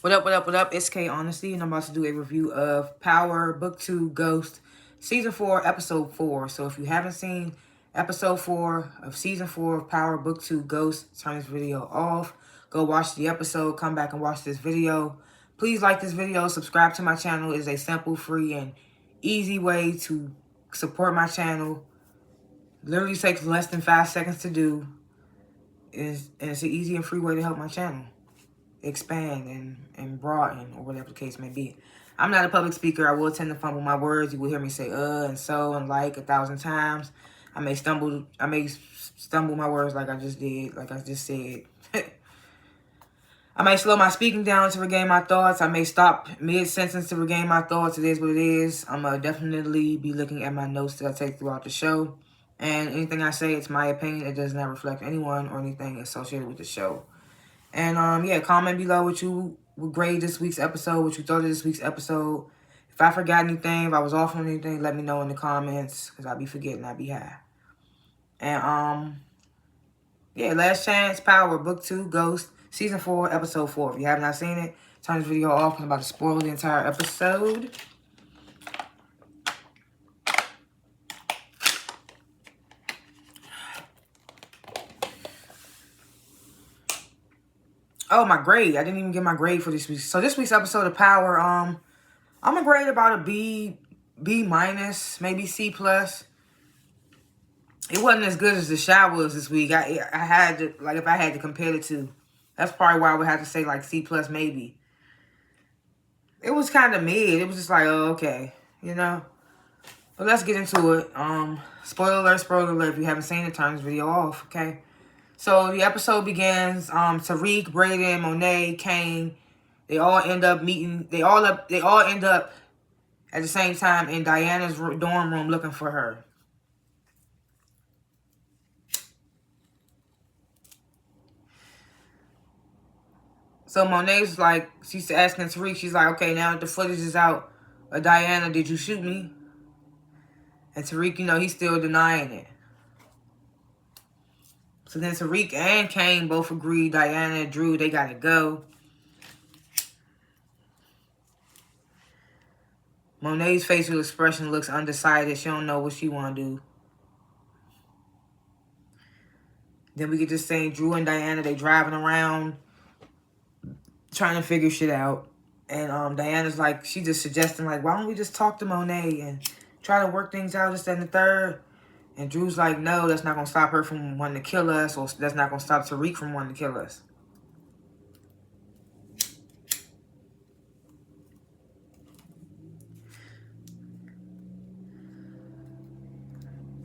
What up? It's K.Honesty, and I'm about to do a review of Power Book 2 Ghost Season 4, Episode 4. So if you haven't seen Episode 4 of Season 4 of Power Book 2 Ghost, turn this video off. Go watch the episode, come back and watch this video. Please like this video, subscribe to my channel. It is a simple, free, and easy way to support my channel. Literally takes less than 5 seconds to do. And it's an easy and free way to help my channel expand and broaden, or whatever the case may be. I'm not a public speaker. I will tend to fumble my words. You will hear me say and so and like 1,000 times. I may stumble my words like I just did, like I just said. I may slow my speaking down to regain my thoughts. I may stop mid-sentence to regain my thoughts. It is what it is. I'm going to definitely be looking at my notes that I take throughout the show. And anything I say, it's my opinion. It does not reflect anyone or anything associated with the show. And, yeah, comment below what you would grade this week's episode, what you thought of this week's episode. If I forgot anything, if I was off on anything, let me know in the comments, because I'll be forgetting, I'll be high. And, yeah, Last Chance, Power, Book 2, Ghost, Season 4, Episode 4. If you have not seen it, turn this video off. I'm about to spoil the entire episode. Oh, my grade. I didn't even get my grade for this week. So this week's episode of Power, I'm gonna grade about a B minus, maybe C plus. It wasn't as good as the Shy was this week. I had to, like, if I had to compare the two, that's probably why I would have to say like C plus maybe. It was kind of mid. It was just like, oh, okay, you know. But let's get into it. Spoiler alert. If you haven't seen it, turn this video off, okay? So the episode begins. Tariq, Brayden, Monet, Kane, they all end up meeting. They all end up at the same time in Diana's dorm room looking for her. So Monet's like, she's asking Tariq. She's like, okay, now that the footage is out of Diana, did you shoot me? And Tariq, you know, he's still denying it. So then Tariq and Kane both agree, Diana and Drew, they gotta go. Monet's facial expression looks undecided. She don't know what she wanna do. Then we get to saying Drew and Diana, they driving around trying to figure shit out. And Diana's like, she just suggesting like, why don't we just talk to Monet and try to work things out, this, that, and the third. And Drew's like, no, that's not going to stop her from wanting to kill us, or that's not going to stop Tariq from wanting to kill us.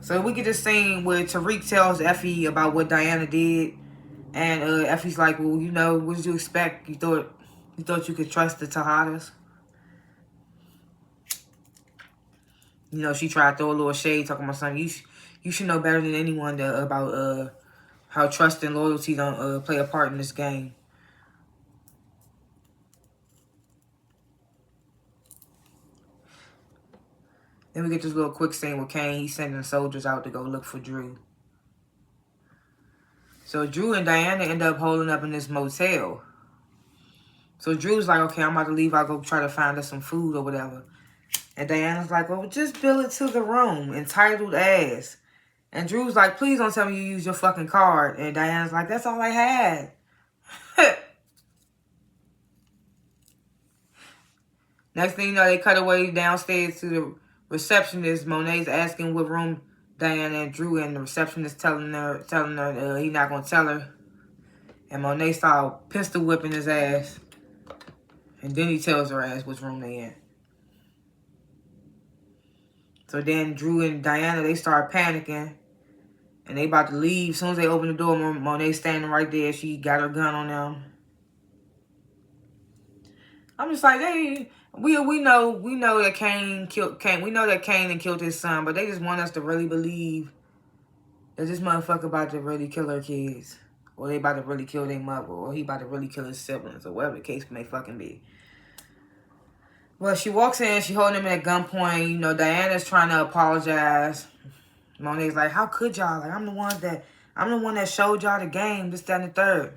So we get this scene where Tariq tells Effie about what Diana did. And Effie's like, well, you know, what did you expect? You thought you could trust the Tejadas? You know, she tried to throw a little shade, talking about something. You should know better than anyone about how trust and loyalty don't play a part in this game. Then we get this little quick scene with Kane. He's sending soldiers out to go look for Drew. So Drew and Diana end up holding up in this motel. So Drew's like, okay, I'm about to leave. I'll go try to find us some food or whatever. And Diana's like, well, just bill it to the room, entitled as. And Drew's like, please don't tell me you use your fucking card. And Diana's like, that's all I had. Next thing you know, they cut away downstairs to the receptionist. Monet's asking what room Diana and Drew, and the receptionist telling her he's not going to tell her. And Monet started pistol whipping his ass. And then he tells her ass which room they in. So then Drew and Diana, they start panicking. And they about to leave. As soon as they open the door, Monet's standing right there. She got her gun on them. I'm just like, hey, we know that Kane killed Kane. We know that Kane killed his son, but they just want us to really believe that this motherfucker about to really kill her kids. Or they about to really kill their mother. Or he about to really kill his siblings. Or whatever the case may fucking be. Well, she walks in, she holding him at gunpoint. You know, Diana's trying to apologize. Monet's like, how could y'all? Like, I'm the one that showed y'all the game, this, that, and the third.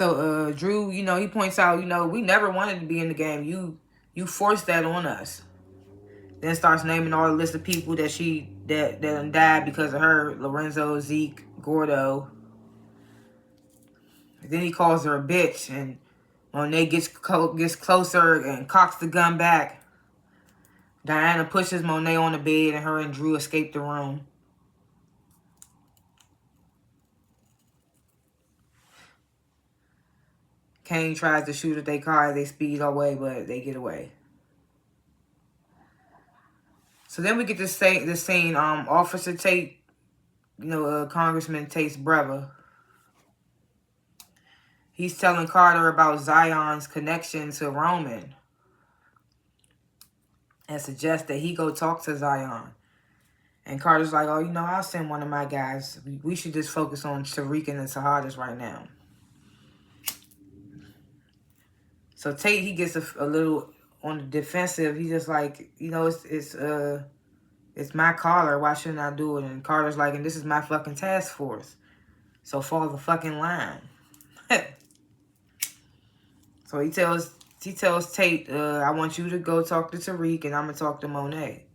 So Drew, he points out, we never wanted to be in the game. You forced that on us. Then starts naming all the list of people that died because of her. Lorenzo, Zeke, Gordo. Then he calls her a bitch, and Monet gets closer and cocks the gun back. Diana pushes Monet on the bed, and her and Drew escape the room. Kane tries to shoot at their car. They speed away, but they get away. So then we get this scene. Officer Tate, Congressman Tate's brother. He's telling Carter about Zion's connection to Roman and suggests that he go talk to Zion. And Carter's like, oh, I'll send one of my guys. We should just focus on Tariq and the Sahadas right now. So Tate, he gets a little on the defensive. He's just like, it's my caller. Why shouldn't I do it? And Carter's like, and this is my fucking task force. So fall the fucking line. So he tells Tate, I want you to go talk to Tariq, and I'm going to talk to Monet.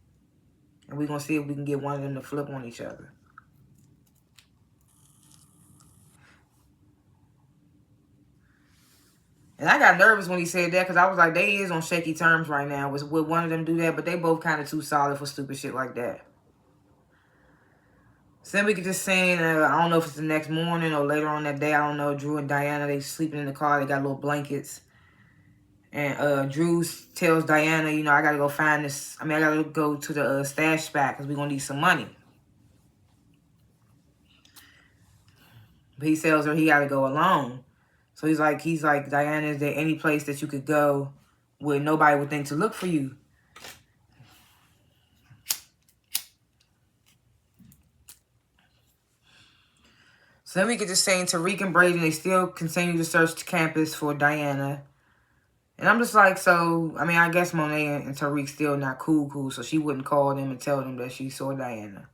And we're going to see if we can get one of them to flip on each other. And I got nervous when he said that, because I was like, they is on shaky terms right now. Would one of them do that? But they both kind of too solid for stupid shit like that. So then we get this scene, I don't know if it's the next morning or later on that day. I don't know. Drew and Diana, they sleeping in the car. They got little blankets. And Drew tells Diana, I got to go find this. I got to go to the stash spot because we're going to need some money. But he tells her he got to go alone. So he's like, Diana, is there any place that you could go where nobody would think to look for you? So then we get to saying Tariq and Braden, they still continue to search the campus for Diana. And I'm just like, so, I guess Monet and Tariq still not cool, so she wouldn't call them and tell them that she saw Diana.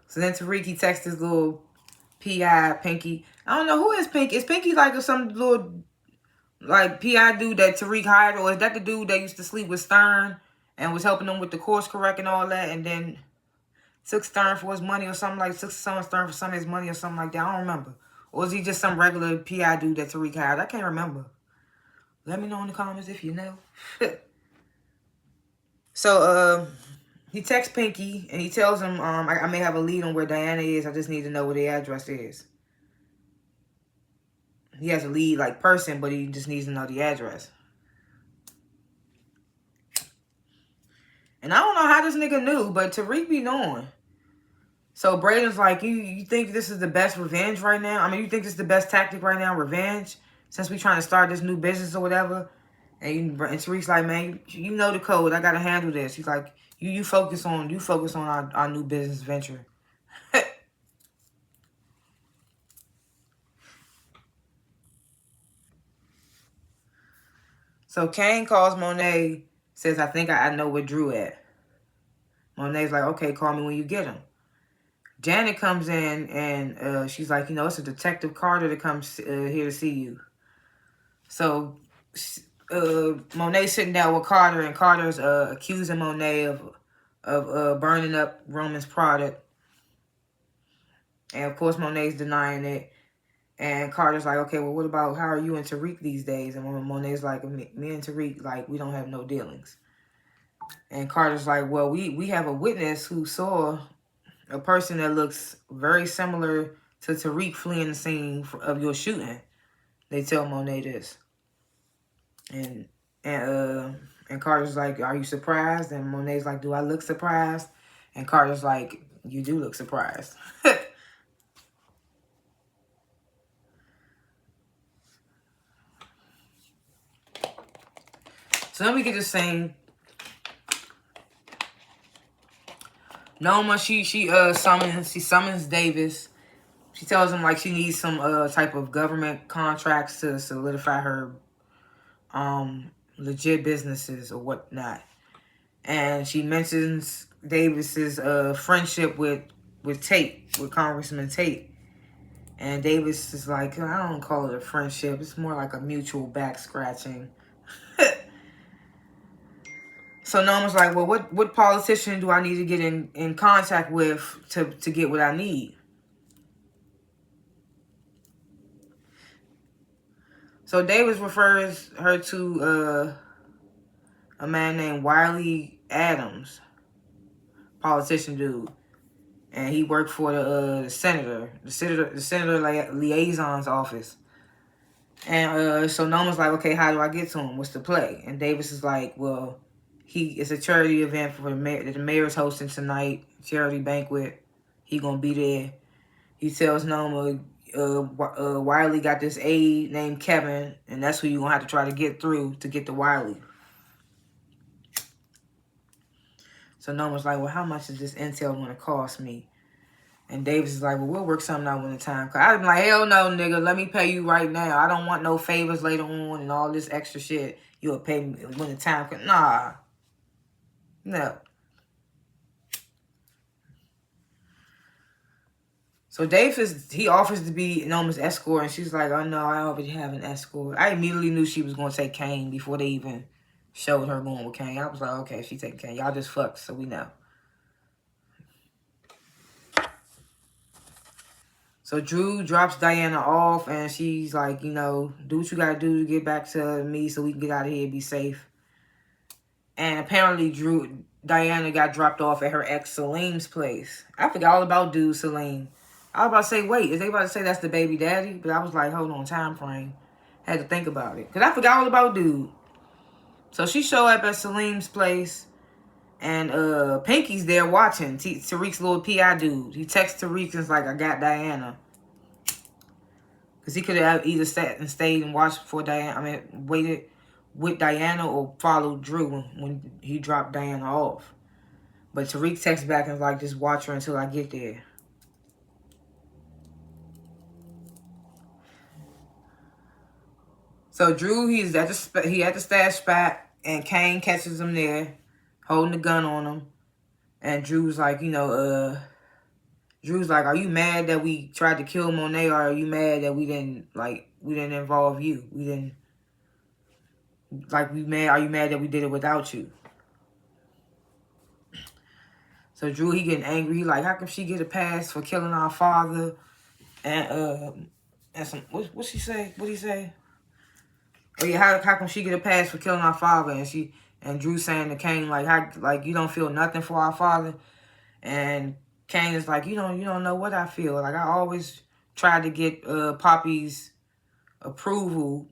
So then Tariq, he texts his little P.I. Pinky. I don't know, who is Pinky? Is Pinky like some little, P.I. dude that Tariq hired? Or is that the dude that used to sleep with Stern and was helping him with the course correct and all that, and then took Stern for his money or something, took Stern for some of his money or something like that? I don't remember. Or is he just some regular P.I. dude that Tariq hired? I can't remember. Let me know in the comments if you know. So, he texts Pinky, and he tells him, I may have a lead on where Diana is. I just need to know where the address is. He has a lead, person, but he just needs to know the address. And I don't know how this nigga knew, but Tariq be knowing. So Braden's like, you think this is the best revenge right now? You think this is the best tactic right now, revenge? Since we trying to start this new business or whatever? And Tariq's like, man, you know the code. I got to handle this. He's like, you focus on our new business venture. So Kane calls Monet, says, I think I know where Drew at. Monet's like, okay, call me when you get him. Janet comes in, and she's like, it's a Detective Carter that comes here to see you. So Monet's sitting down with Carter, and Carter's accusing Monet of burning up Roman's product. And, of course, Monet's denying it. And Carter's like, okay, well, what about, how are you and Tariq these days? And Monet's like, me and Tariq, we don't have no dealings. And Carter's like, well, we have a witness who saw a person that looks very similar to Tariq fleeing the scene of your shooting. They tell Monet this. And Carter's like, are you surprised? And Monet's like, do I look surprised? And Carter's like, you do look surprised. So then we get this saying, Noma, she summons Davis. She tells him she needs some type of government contracts to solidify her legit businesses or whatnot. And she mentions Davis's friendship with Tate, with Congressman Tate. And Davis is like, I don't call it a friendship. It's more like a mutual back scratching. So Norman's like, well, what politician do I need to get in contact with to get what I need? So Davis refers her to a man named Wiley Adams, politician dude. And he worked for the senator liaison's office. And so Norman's like, okay, how do I get to him? What's the play? And Davis is like, well, it's a charity event for the mayor that the mayor's hosting tonight, charity banquet. He gonna be there. He tells Norma, Wiley got this aide named Kevin, and that's who you're gonna have to try to get through to get to Wiley. So Norma's like, well, how much is this intel gonna cost me? And Davis is like, well, we'll work something out when the time comes. I'm like, hell no, nigga. Let me pay you right now. I don't want no favors later on and all this extra shit. You'll pay me when the time comes. Nah. No. So Davis, he offers to be Norma's escort. And she's like, oh, no, I already have an escort. I immediately knew she was going to take Kane before they even showed her going with Kane. I was like, okay, she taking Kane. Y'all just fucked, so we know. So Drew drops Diana off, and she's like, you know, do what you got to do to get back to me so we can get out of here and be safe. And apparently Diana got dropped off at her ex Salim's place. I forgot all about dude Salim. I was about to say, wait, is they about to say that's the baby daddy? But I was like, hold on, time frame. Had to think about it. Because I forgot all about dude. So she showed up at Salim's place. And Pinky's there watching. Tariq's little PI dude. He texts Tariq and is like, I got Diana. Because he could have either sat and stayed and watched for Diana. I mean, waited with Diana or followed Drew when he dropped Diana off. But Tariq texts back and is like, just watch her until I get there. So Drew, he's at the stash spot, and Kane catches him there, holding the gun on him. And Drew's like, you know, Drew's like, are you mad that we tried to kill Monet, or are you mad that we didn't involve you? Are you mad that we did it without you? So Drew, he getting angry. He like, how come she get a pass for killing our father? And some, what she say? What'd he say? Oh yeah, how come she get a pass for killing our father? And Drew saying to Kane, like you don't feel nothing for our father? And Kane is like, you don't know what I feel. Like, I always tried to get Poppy's approval.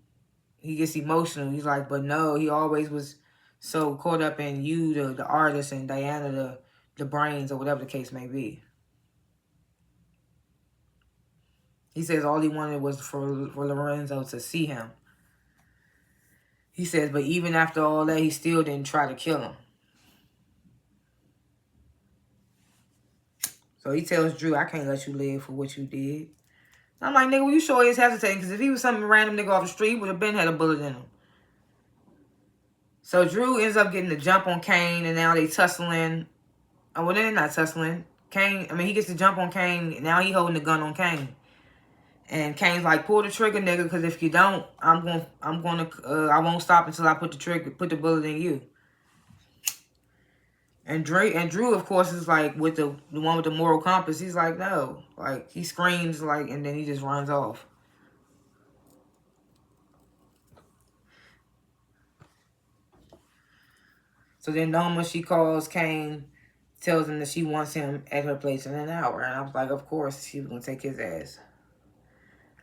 He gets emotional. He's like, but no, he always was so caught up in you, the artist, and Diana, the brains, or whatever the case may be. He says all he wanted was for Lorenzo to see him. He says, but even after all that, he still didn't try to kill him. So he tells Drew, I can't let you live for what you did. I'm like, nigga, well, you sure is hesitating, because if he was some random nigga off the street, he would have been had a bullet in him. So Drew ends up getting the jump on Kane, and now they tussling. Oh, well, they're not tussling. He gets the jump on Kane. Now he holding the gun on Kane. And Kane's like, pull the trigger, nigga, because if you don't, I won't stop until I put the bullet in you. And Drew, of course, is like, with the one with the moral compass. He's like, no. Like, he screams, like, and then he just runs off. So then Norma, she calls Kane, tells him that she wants him at her place in an hour. And I was like, of course, she was going to take his ass.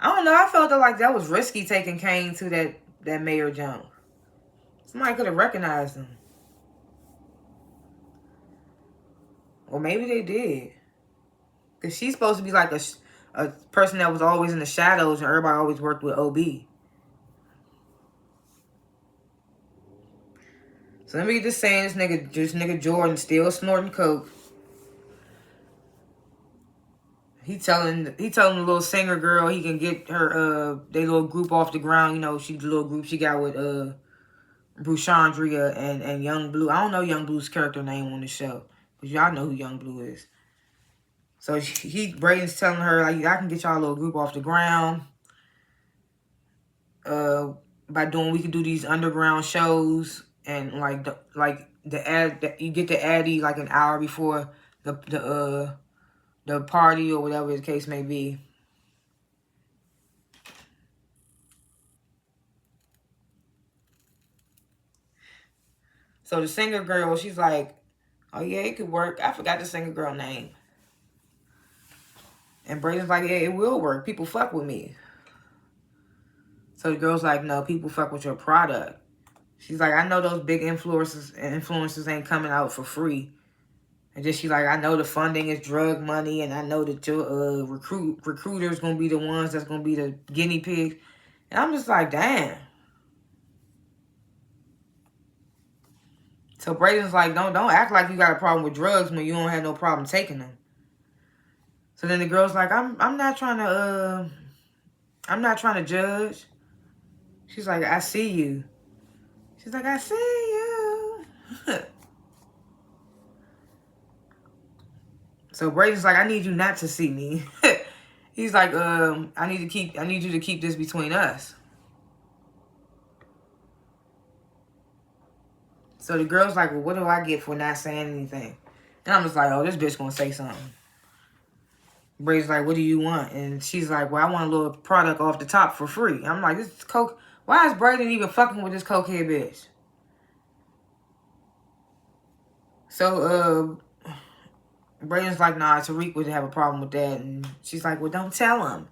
I don't know. I felt like that was risky, taking Kane to that mayor jump. Somebody could have recognized him. Or maybe they did. Because she's supposed to be like a person that was always in the shadows, and everybody always worked with OB. So let me just saying, this nigga Jordan still snorting coke. He telling the little singer girl he can get her their little group off the ground. You know, the little group she got with Bruchandria and Young Blue. I don't know Young Blue's character name on the show, but y'all know who Young Blue is. So Braden's telling her, like, I can get y'all a little group off the ground. We can do these underground shows, and you get the Addy like an hour before the party or whatever the case may be. So the singer girl, she's like, oh yeah, it could work. I forgot the singer girl name. And Braden's like, yeah, it will work. People fuck with me. So the girl's like, no, people fuck with your product. She's like, I know those big influencers ain't coming out for free. And then she's like, I know the funding is drug money, and I know that your recruiters gonna be the ones that's gonna be the guinea pigs. And I'm just like, damn. So Braden's like, don't act like you got a problem with drugs when you don't have no problem taking them. So then the girl's like, I'm not trying to judge. She's like, I see you. She's like, I see you. So Braden's like, I need you not to see me. He's like, I need you to keep this between us. So the girl's like, well, what do I get for not saying anything? And I'm just like, oh, this bitch gonna say something. Braden's like, what do you want? And she's like, well, I want a little product off the top for free. I'm like, this is coke. Why is Braden even fucking with this cokehead bitch? So Braden's like, nah, Tariq would have a problem with that. And she's like, well, don't tell him.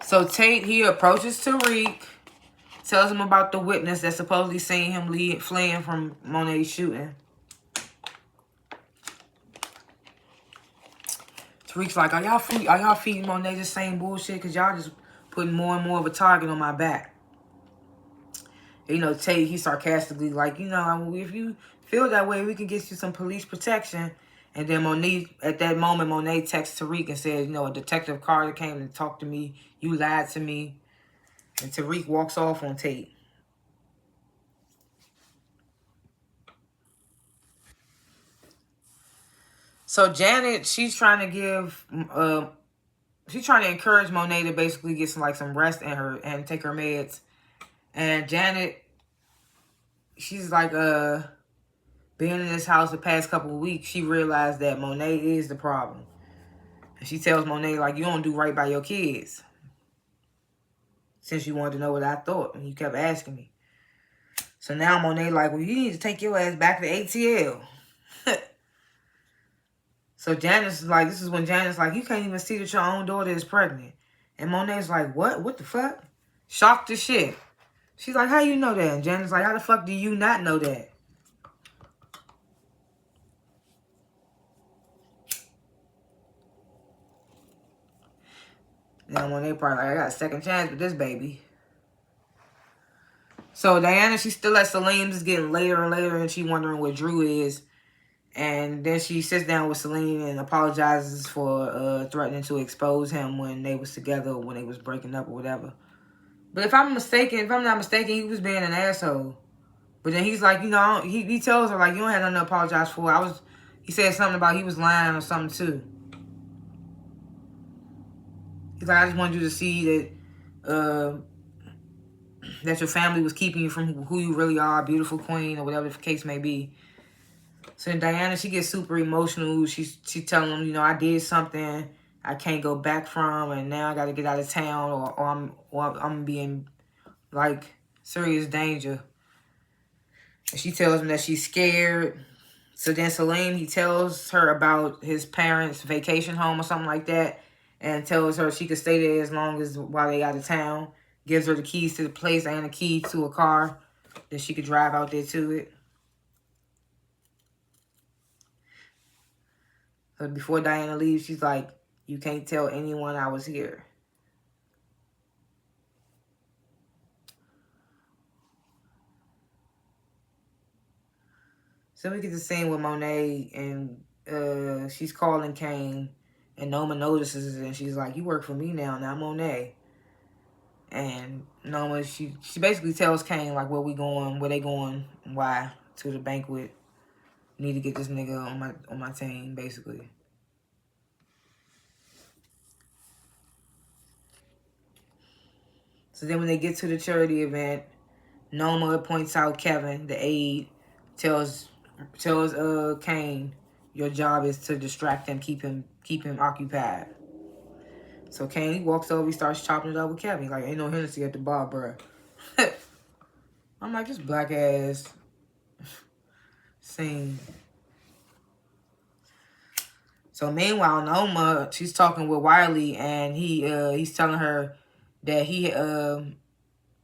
So Tate, he approaches Tariq, tells him about the witness that supposedly seen him fleeing from Monet's shooting. Tariq's like, are y'all feeding Monet the same bullshit? Because y'all just putting more and more of a target on my back. You know, Tate, he sarcastically like, you know, if you feel that way, we can get you some police protection. And then at that moment, Monet texts Tariq and says, you know, a Detective Carter came and talked to me. You lied to me. And Tariq walks off on Tate. So Janet, she's trying to encourage Monet to basically get some rest in her and take her meds. And Janet, she's like, being in this house the past couple of weeks, she realized that Monet is the problem. And she tells Monet, like, you don't do right by your kids. Since you wanted to know what I thought, and you kept asking me. So now Monet like, well, you need to take your ass back to ATL. So Janice is like, this is when Janice like, you can't even see that your own daughter is pregnant. And Monet's like, what? What the fuck? Shocked as shit. She's like, how you know that? And Janice's like, how the fuck do you not know that? Now Monet probably like, I got a second chance with this baby. So Diana, she's still at Salim's. It's getting later and later, and she wondering where Drew is. And then she sits down with Celine and apologizes for threatening to expose him when they was together or when they was breaking up or whatever. But if I'm not mistaken, he was being an asshole. But then he's like, you know, he tells her, like, you don't have nothing to apologize for. He said something about he was lying or something too. He's like, I just wanted you to see that that your family was keeping you from who you really are, beautiful queen, or whatever the case may be. So then Diana, she gets super emotional. She's telling him, you know, I did something I can't go back from, and now I got to get out of town, or I'm being like serious danger. And she tells him that she's scared. So then Celine, he tells her about his parents' vacation home or something like that, and tells her she could stay there as long as while they out of town. Gives her the keys to the place and a key to a car that she could drive out there to it. So before Diana leaves, she's like, you can't tell anyone I was here. So we get the scene with Monet, and she's calling Kane, and Noma notices it, and she's like, you work for me now, not Monet. And Noma, she basically tells Kane, like, where we going, where they going, and why. to the banquet. Need to get this nigga on my team, basically. So then when they get to the charity event, Noma points out Kevin, the aide, tells Kane, your job is to distract him, keep him occupied. So Kane walks over, he starts chopping it up with Kevin. He's like, ain't no Hennessy at the bar, bro. I'm like, this black ass scene. So meanwhile, Noma, she's talking with Wiley, and he's telling her that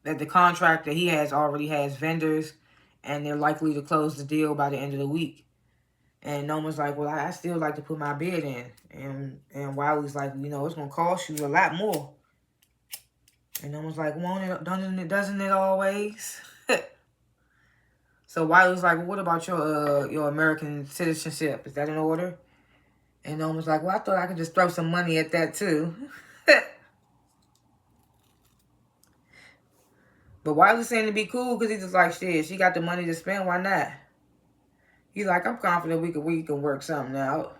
that the contract that he has already has vendors, and they're likely to close the deal by the end of the week. And Noma's like, well, I still like to put my bid in. And Wiley's like, you know, it's going to cost you a lot more. And Noma's like, doesn't it always? So Wiley's like, well, what about your American citizenship? Is that in order? And Noma's like, well, I thought I could just throw some money at that too. But Wiley's saying to be cool because he's just like, shit, she got the money to spend, why not? He's like, I'm confident we can work something out.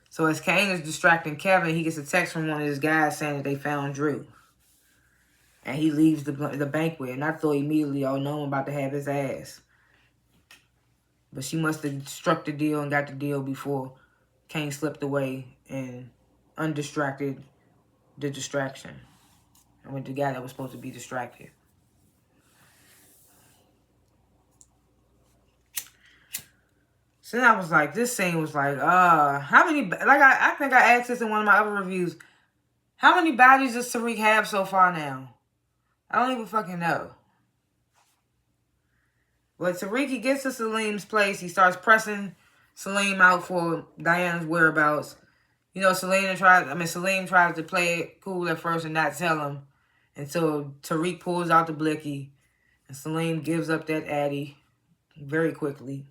So as Kane is distracting Kevin, he gets a text from one of his guys saying that they found Drew. And he leaves the banquet. And I thought immediately, oh, no, I'm about to have his ass. But she must have struck the deal and got the deal before Kane slipped away and undistracted the distraction. I mean, the guy that was supposed to be distracted. So then I was like, this scene was like, how many, like I think I asked this in one of my other reviews. How many bodies does Tariq have so far now? I don't even fucking know. But Tariq, he gets to Salim's place. He starts pressing Salim out for Diana's whereabouts. You know, Salim tries to play it cool at first and not tell him until Tariq pulls out the blicky and Salim gives up that addy very quickly.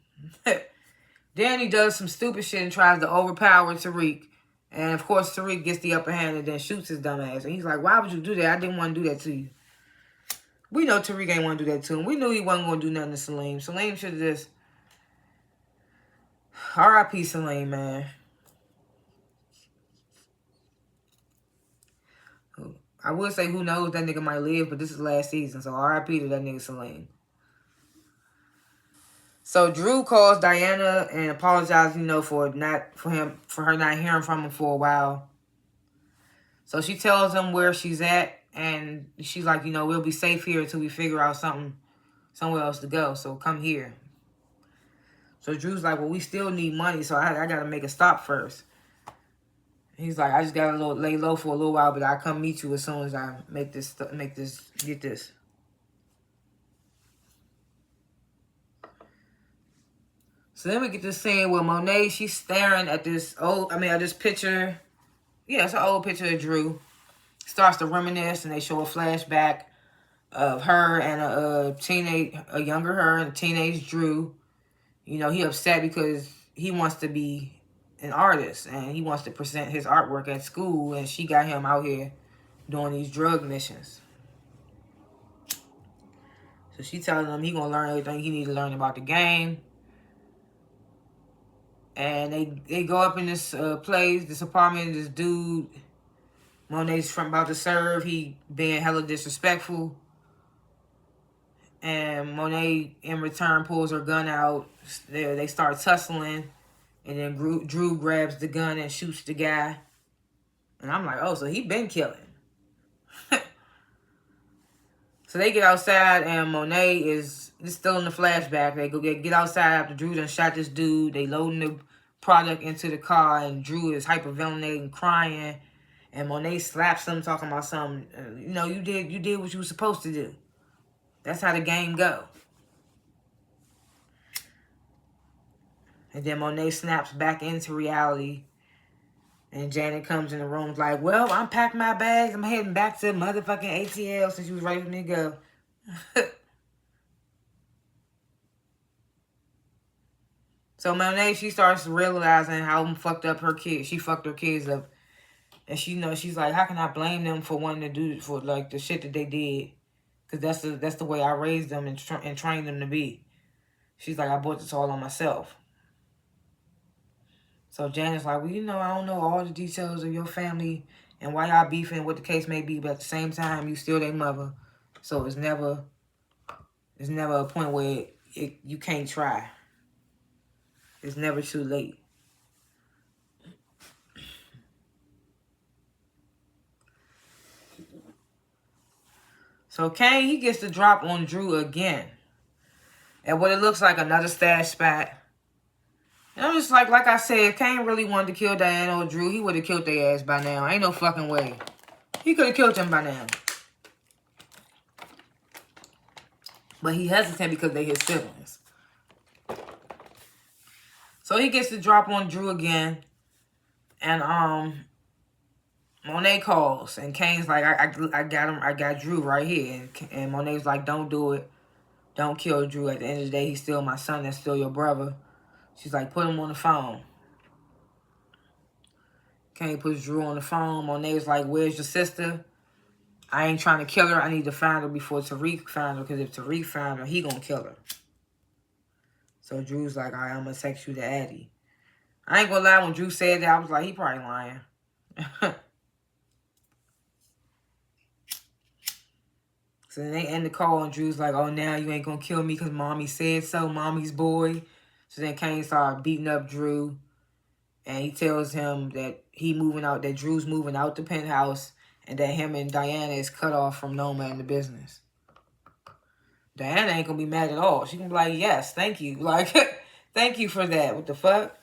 Then he does some stupid shit and tries to overpower Tariq. And of course, Tariq gets the upper hand and then shoots his dumb ass. And he's like, why would you do that? I didn't want to do that to you. We know Tariq ain't want to do that to him. We knew he wasn't going to do nothing to Salim. Salim should have just... R.I.P. Salim, man. I would say who knows, that nigga might live, but this is last season. So R.I.P. to that nigga Salim. So Drew calls Diana and apologizes, you know, for her not hearing from him for a while. So she tells him where she's at, and she's like, you know, we'll be safe here until we figure out somewhere else to go. So come here. So Drew's like, well, we still need money, so I got to make a stop first. He's like, I just got to lay low for a little while, but I'll come meet you as soon as I get this. So then we get this scene where Monet, she's staring at this picture. Yeah, it's an old picture of Drew. Starts to reminisce, and they show a flashback of her and a younger her and a teenage Drew. You know, he upset because he wants to be an artist and he wants to present his artwork at school, and she got him out here doing these drug missions. So she telling him he gonna learn everything he need to learn about the game. And they go up in this place, this apartment, this dude, Monet's about to serve, he being hella disrespectful. And Monet, in return, pulls her gun out. They start tussling. And then Drew grabs the gun and shoots the guy. And I'm like, oh, so he been killing. So they get outside, and Monet is still in the flashback. They go get outside after Drew done shot this dude. They loading the product into the car, and Drew is hyperventilating, crying. And Monet slaps him, talking about something. You know, you did what you were supposed to do. That's how the game go. And then Monet snaps back into reality. And Janet comes in the room like, well, I'm packing my bags. I'm heading back to motherfucking ATL since you was ready for me to go. So Monet, she starts realizing how fucked up her kids. She fucked her kids up. And she's like, how can I blame them for wanting to do, for like the shit that they did? Because that's the way I raised them and trained them to be. She's like, I bought this all on myself. So Janet's like, well, you know, I don't know all the details of your family and why y'all beefing, what the case may be, but at the same time, you still their mother. So it's never a point where you can't try. It's never too late. So Kane, he gets the drop on Drew again. And what it looks like another stash spot. And I'm just like I said, if Kane really wanted to kill Diana or Drew, he would have killed their ass by now. Ain't no fucking way. He could have killed them by now. But he hesitant because they his siblings. So he gets the drop on Drew again. And Monet calls. And Kane's like, I got him. I got Drew right here. And Monet's like, don't do it. Don't kill Drew. At the end of the day, he's still my son. That's still your brother. She's like, put him on the phone. Kane puts Drew on the phone. Monet's like, where's your sister? I ain't trying to kill her. I need to find her before Tariq found her. Because if Tariq found her, he gonna kill her. So Drew's like, all right, I'm gonna text you to Addie. I ain't gonna lie, when Drew said that, I was like, he probably lying. So then they end the call, and Drew's like, oh, now you ain't gonna kill me because mommy said so, mommy's boy. So then Kane started beating up Drew. And he tells him that that Drew's moving out the penthouse, and that him and Diana is cut off from Noma and the business. Diana ain't gonna be mad at all. She can be like, yes, thank you. Like, thank you for that. What the fuck?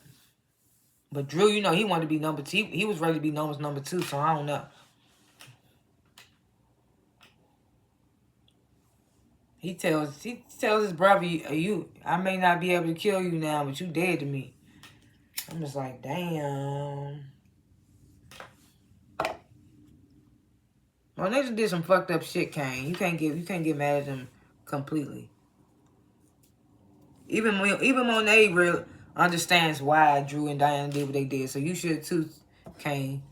But Drew, you know, he wanted to be number two. He was ready to be Noma's number 2, so I don't know. He tells his brother, I may not be able to kill you now, but you dead to me. I'm just like, damn. Well, they just did some fucked up shit, Kane. You can't get mad at them completely. Even Monet real understands why Drew and Diana did what they did. So you should too, Kane.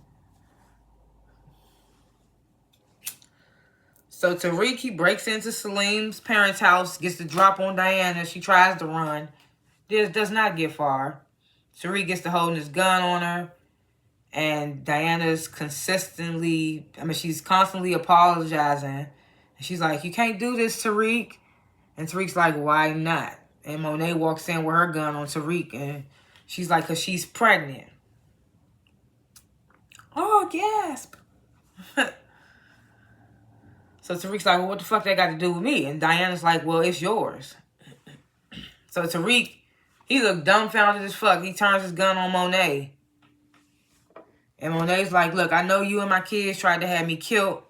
So Tariq, he breaks into Salim's parents' house, gets the drop on Diana. She tries to run. Does not get far. Tariq gets to holding his gun on her. And Diana's she's constantly apologizing. And she's like, you can't do this, Tariq. And Tariq's like, why not? And Monet walks in with her gun on Tariq. And she's like, because she's pregnant. Oh, gasp. So Tariq's like, well, what the fuck that got to do with me? And Diana's like, well, it's yours. So Tariq, he looked dumbfounded as fuck. He turns his gun on Monet. And Monet's like, look, I know you and my kids tried to have me killed.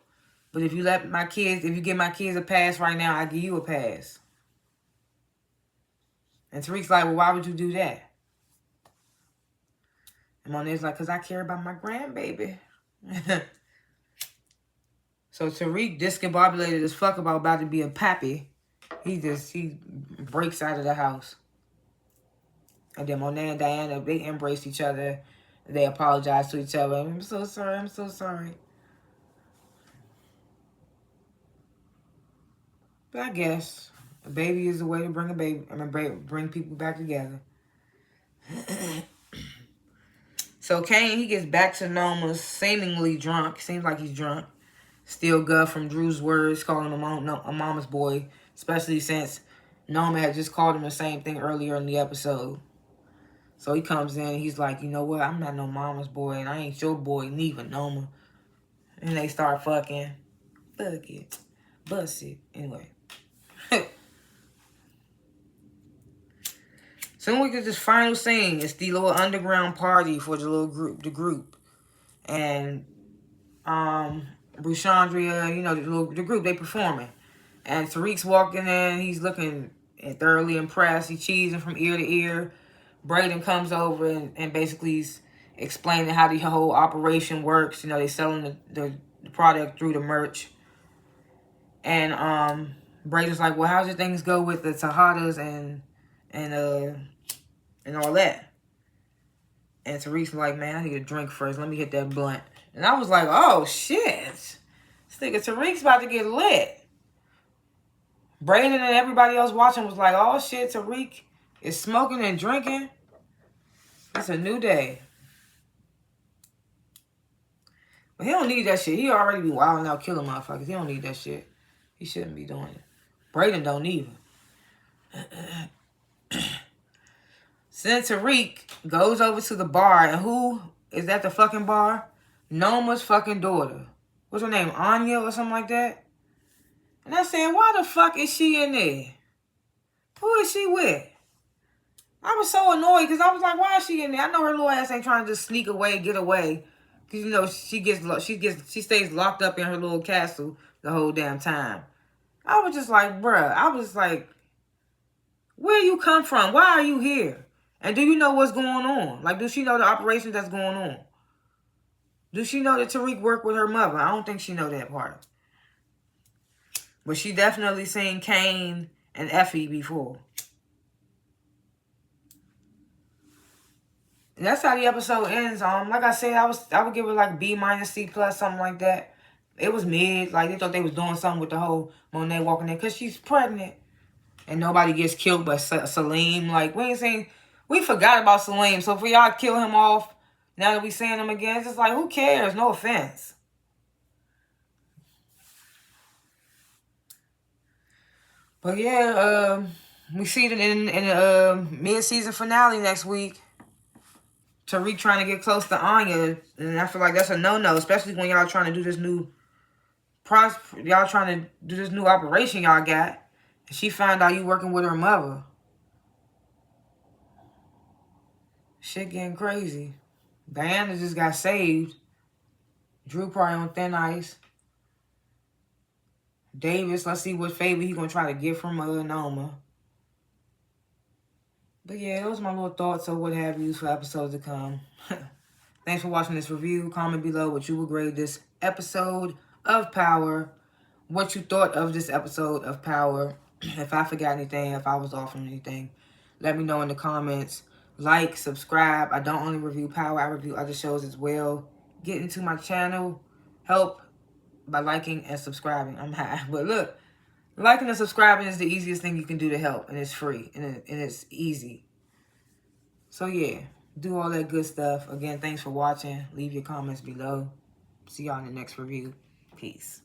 But if you give my kids a pass right now, I give you a pass. And Tariq's like, well, why would you do that? And Monet's like, because I care about my grandbaby. So Tariq, discombobulated as fuck about to be a pappy. He breaks out of the house. And then Monet and Diana, they embrace each other. They apologize to each other. I'm so sorry. I'm so sorry. But I guess a baby is a way to bring people back together. So Kane, he gets back to Noma seemingly drunk. Seems like he's drunk. Still gut from Drew's words, calling him a mama's boy. Especially since Noma had just called him the same thing earlier in the episode. So he comes in and he's like, you know what? I'm not no mama's boy and I ain't your boy neither, Noma. And they start fucking. Fuck it. Bust it. Anyway. So we get this final scene. It's the little underground party for the group. And Brushandria, you know, the group, they performing. And Tariq's walking in, he's looking thoroughly impressed. He's cheesing from ear to ear. Braden comes over and basically is explaining how the whole operation works. You know, they selling the product through the merch. And Braden's like, well, how's your things go with the Tajadas and all that? And Tariq's like, man, I need a drink first. Let me hit that blunt. And I was like, oh, shit. This nigga Tariq's about to get lit. Brayden and everybody else watching was like, oh shit, Tariq is smoking and drinking. It's a new day. But he don't need that shit. He already be wilding out killing motherfuckers. He don't need that shit. He shouldn't be doing it. Brayden don't either. Then Tariq goes over to the bar, and who is at the fucking bar? Noma's fucking daughter. What's her name? Anya or something like that? And I said, why the fuck is she in there? Who is she with? I was so annoyed because I was like, why is she in there? I know her little ass ain't trying to just sneak away, get away. Because, you know, she stays locked up in her little castle the whole damn time. I was just like, bruh. I was like, where you come from? Why are you here? And do you know what's going on? Like, does she know the operation that's going on? Does she know that Tariq worked with her mother? I don't think she know that part. But she definitely seen Kane and Effie before. And that's how the episode ends. Like I said, I would give it like B minus C plus, something like that. It was mid. Like they thought they was doing something with the whole Monet walking in because she's pregnant. And nobody gets killed but Salim. Like, we forgot about Salim. So for y'all kill him off, now that we seeing him again, it's just like, who cares? No offense. But yeah, we see it in the mid-season finale next week. Tariq trying to get close to Anya. And I feel like that's a no-no, especially when y'all trying to do this new operation y'all got. And she found out you working with her mother. Shit getting crazy. Diana just got saved. Drew probably on thin ice. Davis, let's see what favor he gonna try to get from Noma. But yeah, those are my little thoughts or what have you for episodes to come. Thanks for watching this review. Comment below what you would grade this episode of Power. What you thought of this episode of Power. If I forgot anything, if I was off on anything, let me know in the comments. Like, subscribe. I don't only review Power, I review other shows as well. Get into my channel. Help by liking and subscribing. I'm high. But look, liking and subscribing is the easiest thing you can do to help. And it's free. And it's easy. So yeah, do all that good stuff. Again, thanks for watching. Leave your comments below. See y'all in the next review. Peace.